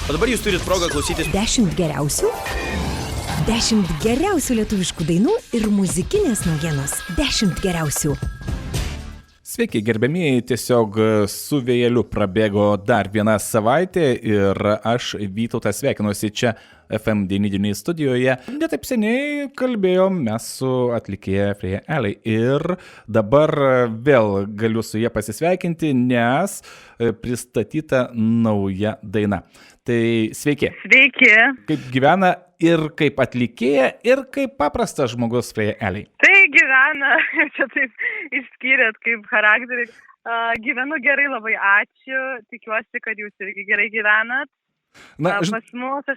O dabar jūs turit progą klausytis 10 geriausių lietuviškų dainų ir muzikinės naujienos. 10 geriausių. Sveiki, gerbėmieji, tiesiog su vėjeliu prabėgo dar viena savaitė ir aš, Vytautas, sveikinuosi čia FM99 studijoje. Netaip seniai kalbėjom mes su atlikėja Freja Alley ir dabar vėl galiu su jie pasisveikinti, nes pristatyta nauja daina. Tai sveiki. Sveiki. Kaip gyvena ir kaip atlikėja, ir kaip paprastas žmogus Freja Alley? Tai gyvena, čia taip išskyrėt kaip charakterį. Gyvenu gerai, labai ačiū. Tikiuosi, kad jūs irgi gerai gyvenat. Na, pas mus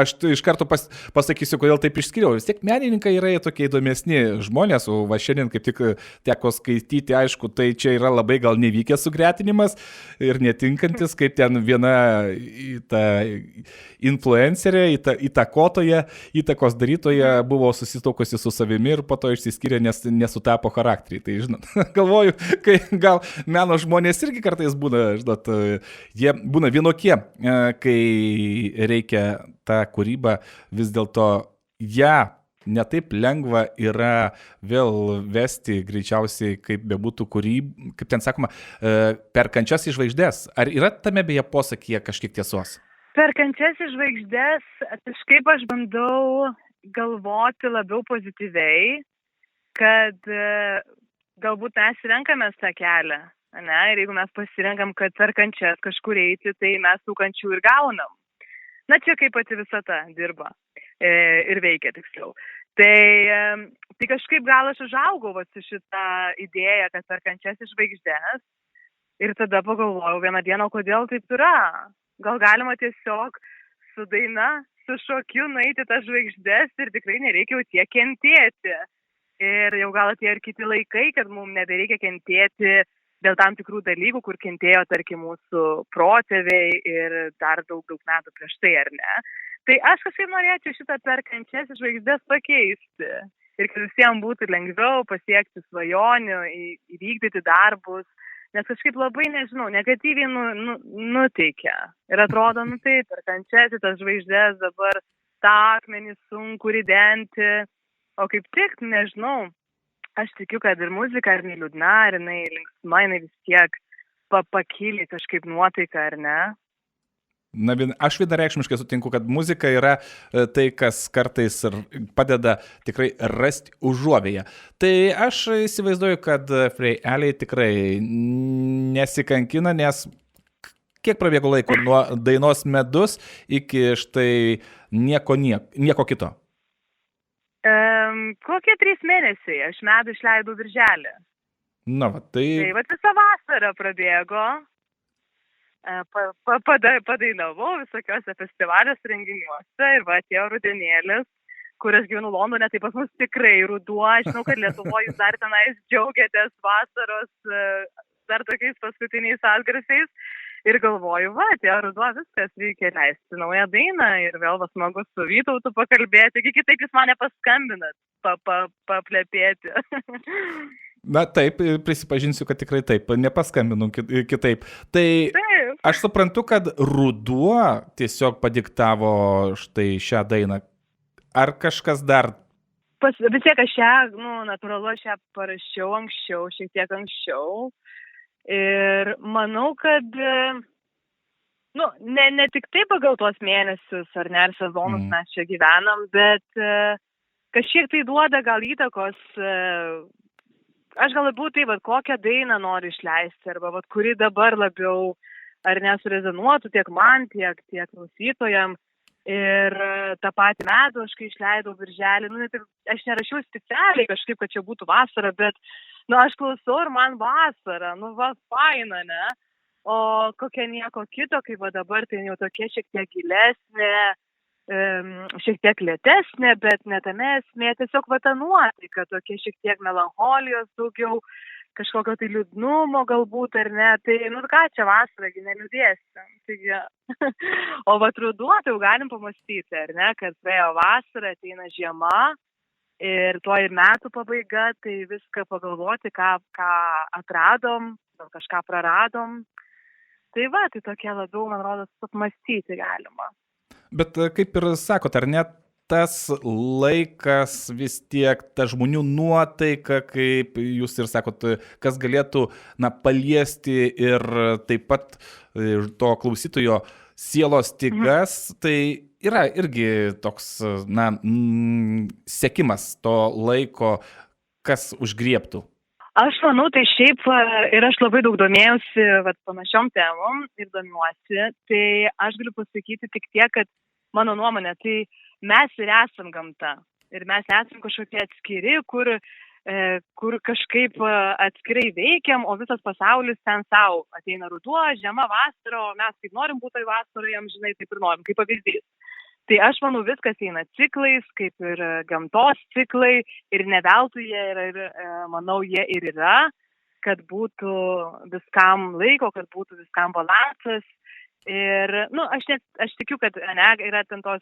aš iš karto pasakysiu, kodėl taip išskiriau. Vis tiek menininkai yra tokie įdomesni žmonės, o va šiandien kaip tik teko skaityti, aišku, tai čia yra labai gal nevykęs sugretinimas ir netinkantis, kaip ten viena ta influencerė, įtakotoja, įtakos darytoja buvo susituokusi su savimi ir po to išsiskyrė, nes nesutapo charakteriai. Tai, žinot, galvoju, kai gal meno žmonės irgi kartais būna, žinot, jie būna vienokie, kai reikia tą kūrybą, vis dėlto ją netaip lengva yra vėl vesti, greičiausiai, kaip bebūtų kūryba, kaip ten sakoma, per kančias į žvaigždės. Ar yra tame beje posakyje kažkiek tiesos? Per kančias į žvaigždės, kažkaip aš bandau galvoti labiau pozityviai, kad galbūt mes renkamės tą kelią. Ne? Ir jeigu mes pasirenkam, kad per kančias kažkur eiti, tai mes tų kančių ir gaunam. Na, čia kaip pati visata dirba ir veikia tiksliau. Tai kažkaip gal aš užaugau su šitą idėją, kad per kančias į žvaigždės. Ir tada pagalvojau vieną dieną, kodėl taip yra. Gal galima tiesiog su daina, su šokiu nueiti tas žvaigždės ir tikrai nereikia jau tiek kentėti. Ir jau gal atėjo ir kiti laikai, kad mums nebereikia kentėti dėl tam tikrų dalykų, kur kentėjo, tarkim, mūsų protėviai ir dar daug metų prieš tai, ar ne? Tai aš kažkaip norėčiau šitą per kančias į žvaigždės pakeisti. Ir kad visiems būtų lengviau pasiekti svajonių, įvykdyti darbus. Nes kažkaip labai, nežinau, negatyviai nuteikia. Ir atrodo, tai per kančias į tas žvaigždės dabar tą akmenį sunku ridenti. O kaip tik, nežinau, aš tikiu, kad ir muzika, ar jinai liūdna, ar jinai linksma, jinai vis tiek pakyli kažkaip nuotaika, ar ne? Na, aš vienareikšmiškai sutinku, kad muzika yra tai, kas kartais padeda tikrai rasti užuovėją. Tai aš įsivaizduoju, kad Freja Alley tikrai nesikankina, nes kiek prabėgo laiko nuo dainos Medus iki štai nieko kito? Kokie 3 mėnesiai, aš Medų išleidau birželį. Na, tai visą vasarą prabėgo, padainavau visokiuose festivaliuose, renginiuose ir atėjo rudenėlis, kur aš gyvenu Londone, tai pas mus tikrai ruduo, aš žinau, kad Lietuvoje jūs dar tenais džiaugiatės vasaros, dar tokiais paskutiniais atgarsiais. Ir galvoju, atėjo ruduo, viskas, reikia leisti naują dainą ir vėl smagu su Vytautu pakalbėti. Kitaip jūs mane paskambinat, paplepėti. Na taip, prisipažinsiu, kad tikrai taip, nepaskambinu kitaip. Tai aš suprantu, kad ruduo tiesiog padiktavo štai šią dainą. Ar kažkas dar? Vis tiek aš ją, natūralu, aš ją parašiau anksčiau, šiek tiek anksčiau. Ir manau, kad ne tik tai pagal tuos mėnesius ar ne, ar sezonus mes čia gyvenam, bet kažkiek tai duoda gal įtakos. Aš gal labiau tai, kokią dainą noriu išleisti, arba kuri dabar labiau ar nesurezonuotų tiek man, tiek klausytojam. Ir tą patį Medų aš kai išleidau birželį, aš nerašiau specialiai kažkaip, kad čia būtų vasara, bet aš klausau ir man vasara, faina, ne? O kokia nieko kito, kaip dabar, tai jau tokia šiek tiek gilesnė, šiek tiek lėtesnė, bet ne tame esmė, tiesiog ta nuotaika, tokia šiek tiek melancholijos daugiau, kažkokio tai liūdnumo galbūt, ar ne, tai, ką čia vasarą, neliūdėsim. Taigi, o ruduo, tai jau galim pamastyti, ar ne, kad praėjo vasara, ateina žiema ir tuo ir metų pabaiga, tai viską pagalvoti, ką atradom, gal kažką praradom. Tai va, tai tokie labiau, man rodos, apmastyti galima. Bet kaip ir sakot, ar net tas laikas vis tiek, ta žmonių nuotaika, kaip jūs ir sakot, kas galėtų paliesti ir taip pat to klausytojo sielos stygas, tai yra irgi toks sekimas to laiko, kas užgriebtų. Aš manau, tai šiaip ir aš labai daug domėjausi panašiom temom ir domiuosi, tai aš galiu pasakyti tik tiek, kad mano nuomonė, tai mes ir esam gamta ir mes esam kažkokie atskiri, kur kažkaip atskirai veikiam, o visas pasaulis ten savo. Ateina ruduo, žiema, vasara, o mes kaip norim būti tai vasaroje, amžinai taip ir norim, kaip pavyzdys. Tai aš manau, viskas eina ciklais, kaip ir gamtos ciklai, ir ne veltui jie yra, manau, jie ir yra, kad būtų viskam laiko, kad būtų viskam balansas. Ir, aš tikiu, kad yra ten tos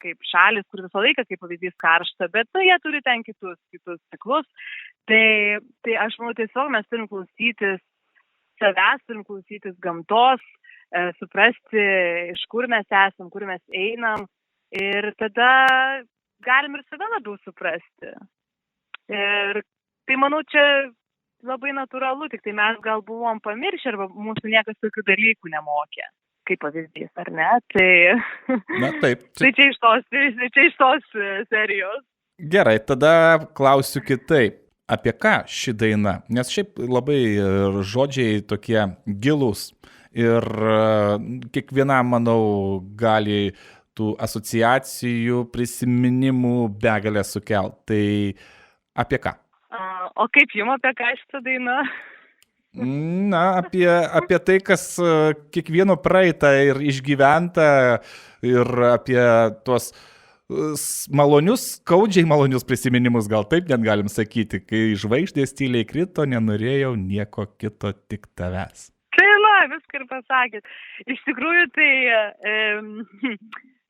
kaip šalis, kur visą laiką, kaip pavyzdys, karšta, bet jie turi ten kitus ciklus. Tai aš manau, tiesiog mes turim klausytis savęs, turim klausytis gamtos, suprasti, iš kur mes esam, kur mes einam. Ir tada galim ir save labiau suprasti. Ir tai, manau, čia labai natūralu, tik tai mes gal buvom pamiršę arba mūsų niekas tokių dalykų nemokė, kaip pavyzdys, ar ne? Taip. Tai čia iš tos serijos. Gerai, tada klausiu kitaip. Apie ką ši daina? Nes šiaip labai žodžiai tokie gilūs ir kiekvienam, manau, gali tų asociacijų, prisiminimų begalę sukelt. Tai apie ką? O kaip jums apie ką šitą dainą? Apie tai, kas kiekvieno praeitą ir išgyventa, ir apie tuos malonius, skaudžiai malonius prisiminimus, gal taip net galim sakyti, kai žvaigždės tyliai krito, nenorėjau nieko kito, tik tavęs. Viską ir pasakėt. Iš tikrųjų,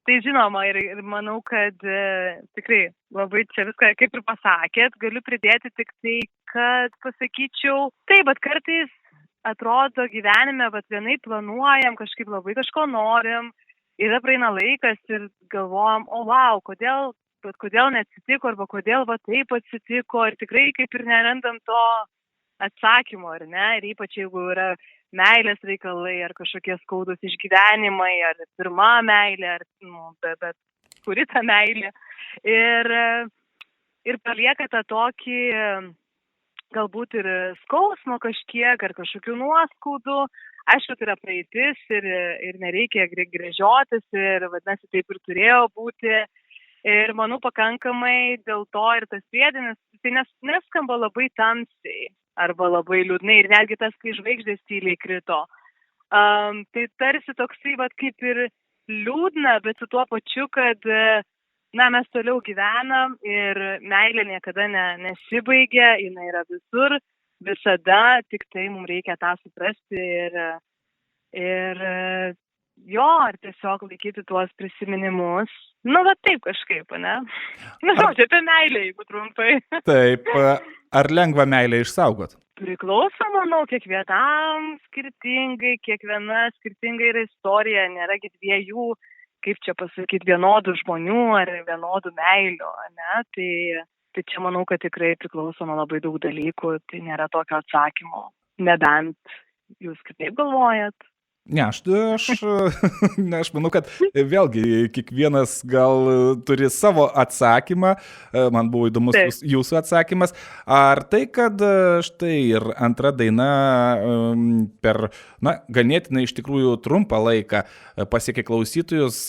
tai žinoma ir manau, kad tikrai labai čia viską kaip ir pasakėt, galiu pridėti tik tai, kad pasakyčiau, taip, bet kartais atrodo gyvenime, vienai planuojam, kažkaip labai kažko norim, ir praeina laikas ir galvojam, kodėl neatsitiko, arba kodėl taip atsitiko, ir tikrai kaip ir nerandam to atsakymo, ar ne, ir ypač jeigu yra meilės reikalai, ar kažkokie skaudus išgyvenimai, ar pirma meilė, ar bet kuri ta meilė. Ir palieka tą tokį galbūt ir skausmo kažkiek, ar kažkokių nuoskaudų. Aišku, tai yra praeitis ir nereikia gręžiotis, ir vadinasi, taip ir turėjo būti. Ir manau, pakankamai dėl to ir tas priedinis, tai neskamba labai tamsiai arba labai liūdnai, ir netgi tas, kai žvaigždės tyliai krito. Tai tarsi toksai, kaip ir liūdna, bet su tuo pačiu, kad mes toliau gyvenam ir meilė niekada nesibaigia, jinai yra visur, visada, tik tai mums reikia tą suprasti ir tiesiog laikyti tuos prisiminimus. Taip kažkaip, ne? Čia apie meilę, jeigu trumpai. Taip, ar lengva meilę išsaugot? Priklauso, manau, kiekvienam skirtingai, kiekviena skirtinga yra istorija, nėragi dviejų, kaip čia pasakyti, vienodų žmonių ar vienodų meilių, ne? Tai čia manau, kad tikrai priklauso nuo labai daug dalykų, tai nėra tokio atsakymo, nebent jūs kitaip galvojat. Ne, aš manau, kad vėlgi kiekvienas gal turi savo atsakymą, man buvo įdomus jūsų atsakymas. Ar tai, kad štai ir antra daina per, ganėtinai iš tikrųjų trumpą laiką pasiekė klausytojus,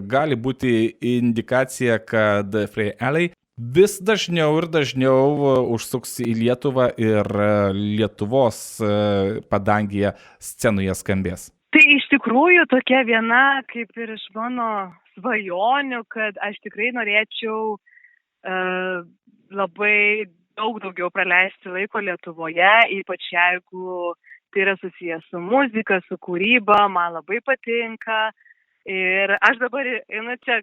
gali būti indikacija, kad Freya Aley vis dažniau ir dažniau užsuks į Lietuvą ir Lietuvos padangėje scenoje skambės? Tai iš tikrųjų tokia viena kaip ir iš mano svajonių, kad aš tikrai norėčiau labai daug daugiau praleisti laiko Lietuvoje, ypač jeigu tai yra susijęs su muzika, su kūryba, man labai patinka. Ir aš dabar, čia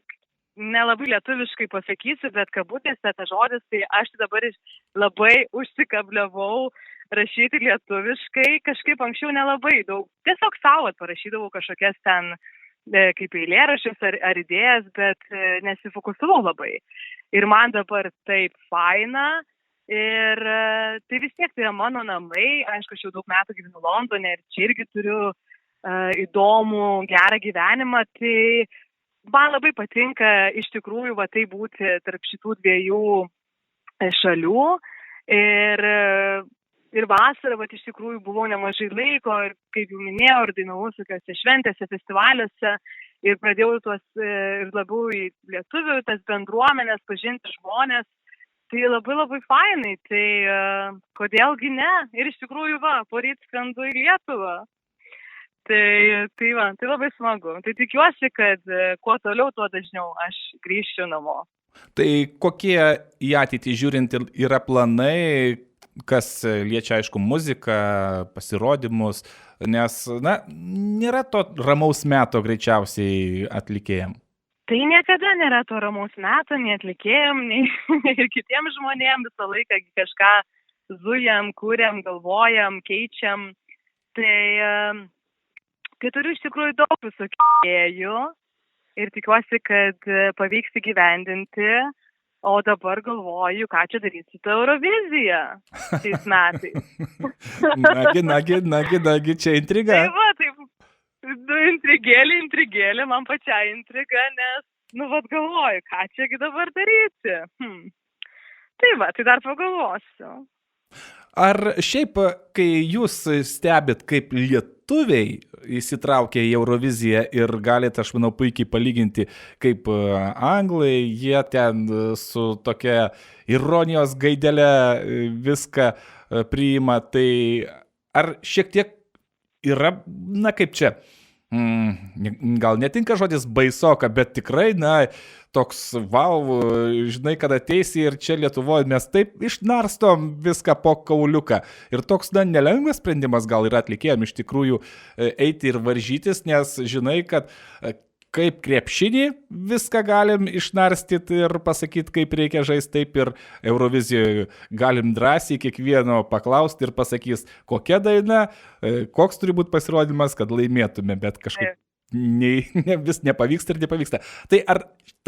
nelabai lietuviškai pasakysiu, bet kabutėse ta žodis, tai aš dabar labai užsikabliavau rašyti lietuviškai, kažkaip anksčiau nelabai daug. Tiesiog savo parašydavau kažkokias ten kaip eilėraščius ar idėjas, bet nesifokusavau labai. Ir man dabar taip faina ir tai vis tiek tai yra mano namai. Aišku, aš jau daug metų gyvenu Londone ir čia irgi turiu įdomų, gerą gyvenimą. Tai man labai patinka iš tikrųjų tai būti tarp šitų dviejų šalių. Ir vasarą, iš tikrųjų, buvau nemažai laiko ir, kaip jau minėjau, ir dainavau tokiuose šventėse, festivaliuose ir pradėjau tuos ir labiau į lietuvių, tas bendruomenės, pažinti žmonės. Tai labai labai fainai, tai kodėlgi ne? Ir iš tikrųjų, poryt skrendu į Lietuvą. Tai labai smagu. Tai tikiuosi, kad kuo toliau, tuo dažniau aš grįšiu namo. Tai kokie į ateitį žiūrint yra planai, kas liečia, aišku, muziką, pasirodymus, nes, nėra to ramaus meto greičiausiai atlikėjam. Tai niekada nėra to ramaus meto, nei atlikėjam, nei ir kitiems žmonėms visą laiką kažką zujam, kuriam, galvojam, keičiam. Tai turiu iš tikrųjų daug visokių idėjų ir tikiuosi, kad pavyks įgyvendinti. O dabar galvoju, ką čia daryti su Eurovizija šiais metais. Nagi, čia intriga. Taip, intrigėlė, man pačiai intriga, nes, galvoju, ką čiagi dabar daryti. Tai dar pagalvosiu. Ar šiaip, kai jūs stebit, kaip lietuviai įsitraukia į Euroviziją ir galite, aš manau, puikiai palyginti, kaip anglai, jie ten su tokia ironijos gaidelė viską priima, tai ar šiek tiek yra, kaip čia, gal netinka žodis baisoka, bet tikrai, toks, žinai, kad ateisi ir čia Lietuvoje mes taip išnarstom viską po kauliuką. Ir toks, nelengvas sprendimas gal yra atlikėjam iš tikrųjų eiti ir varžytis, nes žinai, kad kaip krepšinį viską galim išnarstyti ir pasakyti, kaip reikia žaisti, taip ir Eurovizijoje galim drąsiai kiekvieno paklausti ir pasakys, kokia daina, koks turi būti pasirodymas, kad laimėtume, bet kažkaip vis nepavyksta ir nepavyksta. Tai ar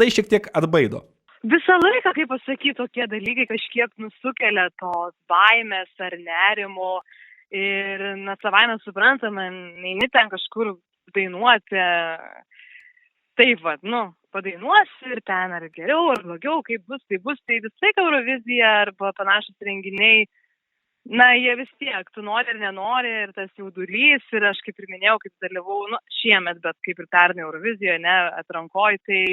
tai šiek tiek atbaido? Visą laiką, kaip pasakyti, tokie dalykai kažkiek nusukelia tos baimės ar nerimo ir savaime suprantama, neini ten kažkur dainuoti. Taip, padainuosi ir ten ar geriau, ar blogiau, kaip bus, tai vis laik Eurovizija arba panašus renginiai. Jie vis tiek, tu nori ir nenori, ir tas jaudulys, ir aš kaip ir minėjau, kaip dalyvau, šiemet, bet kaip ir pernai Eurovizijoje, atrankoj, tai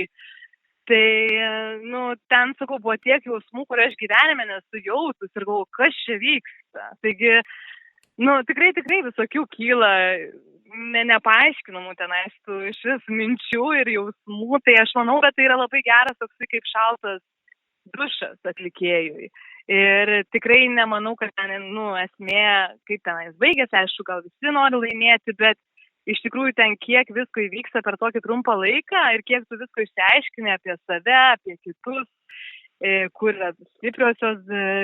ten, sakau, buvo tiek jausmų, kur aš gyvenime nesu jautus ir galvoju, kas čia vyksta. Taigi, tikrai visokių kyla, nepaaiškinamų tenais tų iš vis minčių ir jausmų, tai aš manau, kad tai yra labai geras toksai kaip šaltas dušas atlikėjui. Ir tikrai nemanau, kad ten, esmė, kaip tenais baigėsi, aišku, gal visi nori laimėti, bet iš tikrųjų ten kiek visko įvyksta per tokį trumpą laiką ir kiek tu visko išsiaiškini apie save, apie kitus, kur yra stipriosios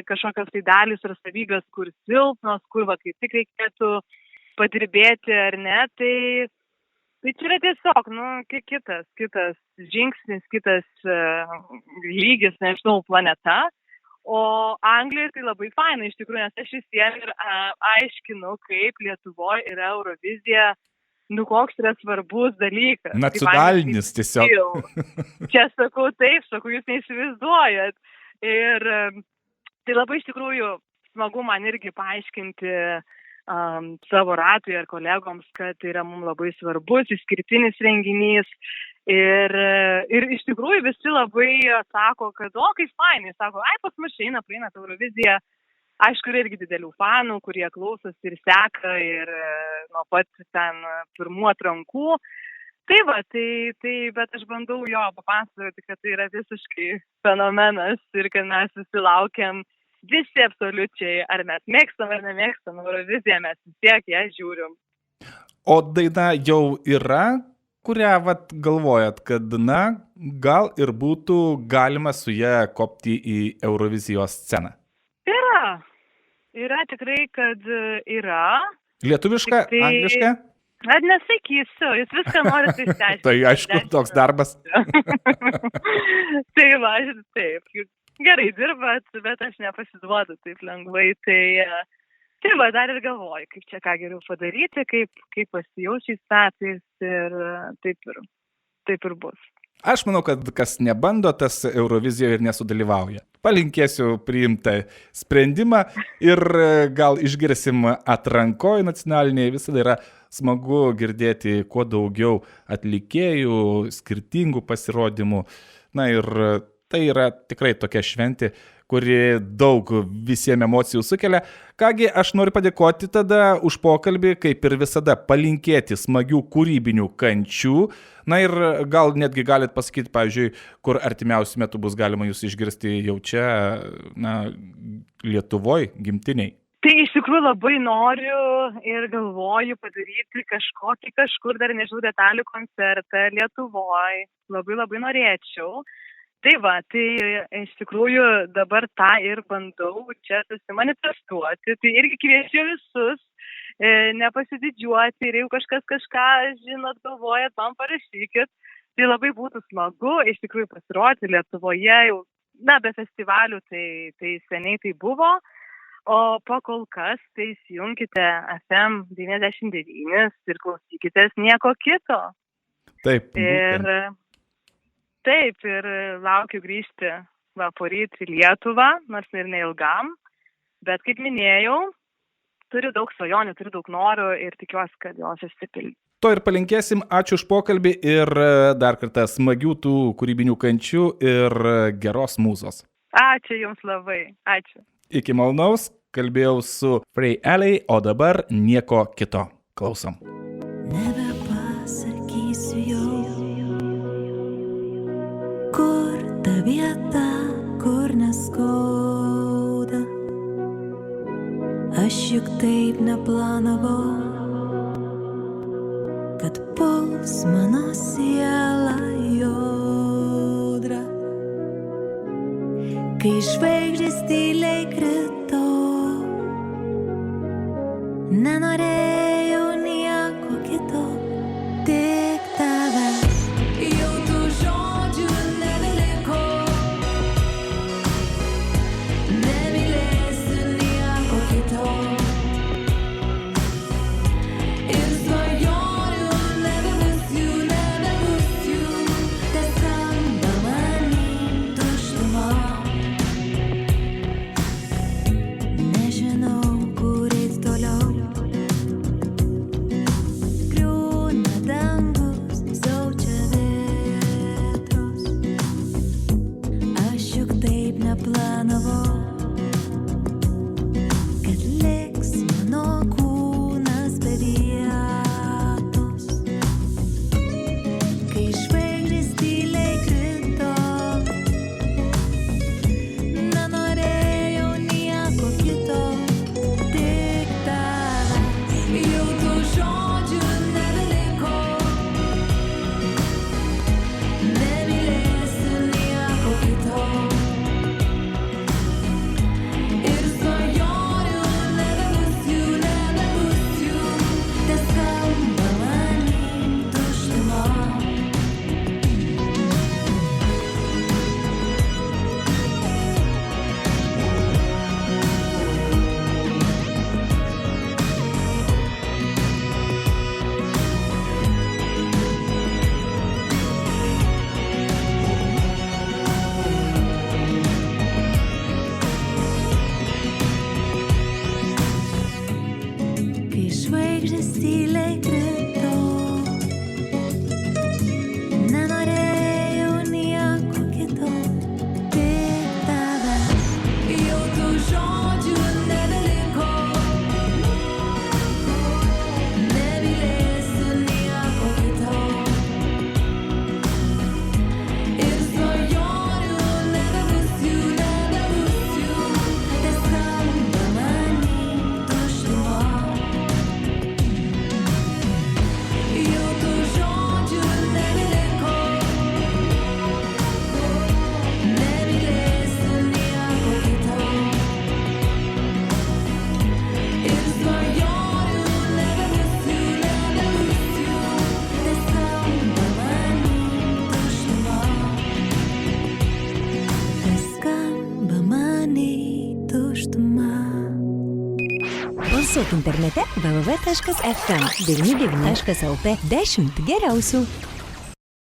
kažkokios tai dalys ar savybės, kur silpnos, kur kaip tik reikėtų padirbėti ar ne, tai čia yra tiesiog, kitas žingsnis, kitas lygis, nežinau, planeta. O Anglijoje tai labai fainai, iš tikrųjų, nes aš visiem ir aiškinu, kaip Lietuvoje yra Eurovizija, koks yra svarbus dalykas. Nacionalinis tiesiog. Čia sakau, jūs neįsivaizduojat. Ir tai labai iš tikrųjų smagu man irgi paaiškinti savo ratui ar kolegoms, kad tai yra mums labai svarbus, išskirtinis renginys. Ir iš tikrųjų visi labai sako, kad kaip fainai, sako, pas mus eina, praeina Eurovizija. Aišku, yra irgi didelių fanų, kurie klausosi ir seka ir nuo pat ten pirmų atrankų. Bet aš bandau papasakoti, kad tai yra visiškai fenomenas ir kad mes visi laukiam, visi absoliučiai, ar mes mėgstam ar nemėgstam Euroviziją, mes vis tiek ją žiūrim. O daina jau yra, kurią galvojat, kad gal ir būtų galima su ją kopti į Eurovizijos sceną? Yra tikrai, kad yra. Lietuviška, Tik tai- angliška? Net nesakysiu, jūs viską norite išsiaiškinti. Tai aišku, toks darbas. Tai va, taip. Gerai dirbat, bet aš nepasiduodu taip lengvai. Tai va, dar ir galvoju, kaip čia ką geriau padaryti, kaip pasijaučiu šiais metais ir taip ir bus. Aš manau, kad kas nebando, tas Eurovizijoje ir nesudalyvauja. Palinkėsiu priimtą sprendimą ir gal išgirsim atrankoje nacionalinėje. Visada yra smagu girdėti kuo daugiau atlikėjų, skirtingų pasirodymų. Na ir tai yra tikrai tokia šventė, kuri daug visiems emocijų sukelia. Kągi, aš noriu padėkoti tada už pokalbį, kaip ir visada, palinkėti smagių kūrybinių kančių. Na ir gal netgi galit pasakyti, pavyzdžiui, kur artimiausiu metu bus galima jūs išgirsti jau čia, Lietuvoje, gimtiniai. Tai iš tikrųjų labai noriu ir galvoju padaryti kažkur dar nežinau detalių koncertą Lietuvoje. Labai norėčiau. Tai va, tai iš tikrųjų dabar tą ir bandau čia susimanifestuoti. Tai irgi kviečiu visus nepasididžiuoti ir jeigu kažkas kažką žinot, galvojat, man parašykit. Tai labai būtų smagu iš tikrųjų pasirodyti Lietuvoje jau, be festivalių tai seniai tai buvo. O po kol kas tai įsijunkite FM 99 ir klausykitės nieko kito. Taip. Taip, ir laukiu grįžti poryt į Lietuvą, nors ir neilgam, bet kaip minėjau, turiu daug svajonių, turiu daug norų ir tikiuosi, kad jos išsipildys. To ir palinkėsim, ačiū už pokalbį ir dar kartą smagių tų kūrybinių kančių ir geros mūzos. Ačiū Jums labai, ačiū. Iki malonaus, kalbėjau su Frey Alley, o dabar nieko kito. Klausom. Nebepasakysiu jau. Kur ta vieta, kur neskauda. Aš juk taip neplanavau, kad puls mano siela judra. Kai žvaigždės tyliai krito, nenorėjau nieko kito, tik tavęs. Jau tų žodžių nebeliko, nemylėsiu nieko kito. Ir svajonių nebebus jų, teskamba many tuštuma. Nežinau, kur eit toliau, Balsuok internete www.fm99.lt 10 geriausių.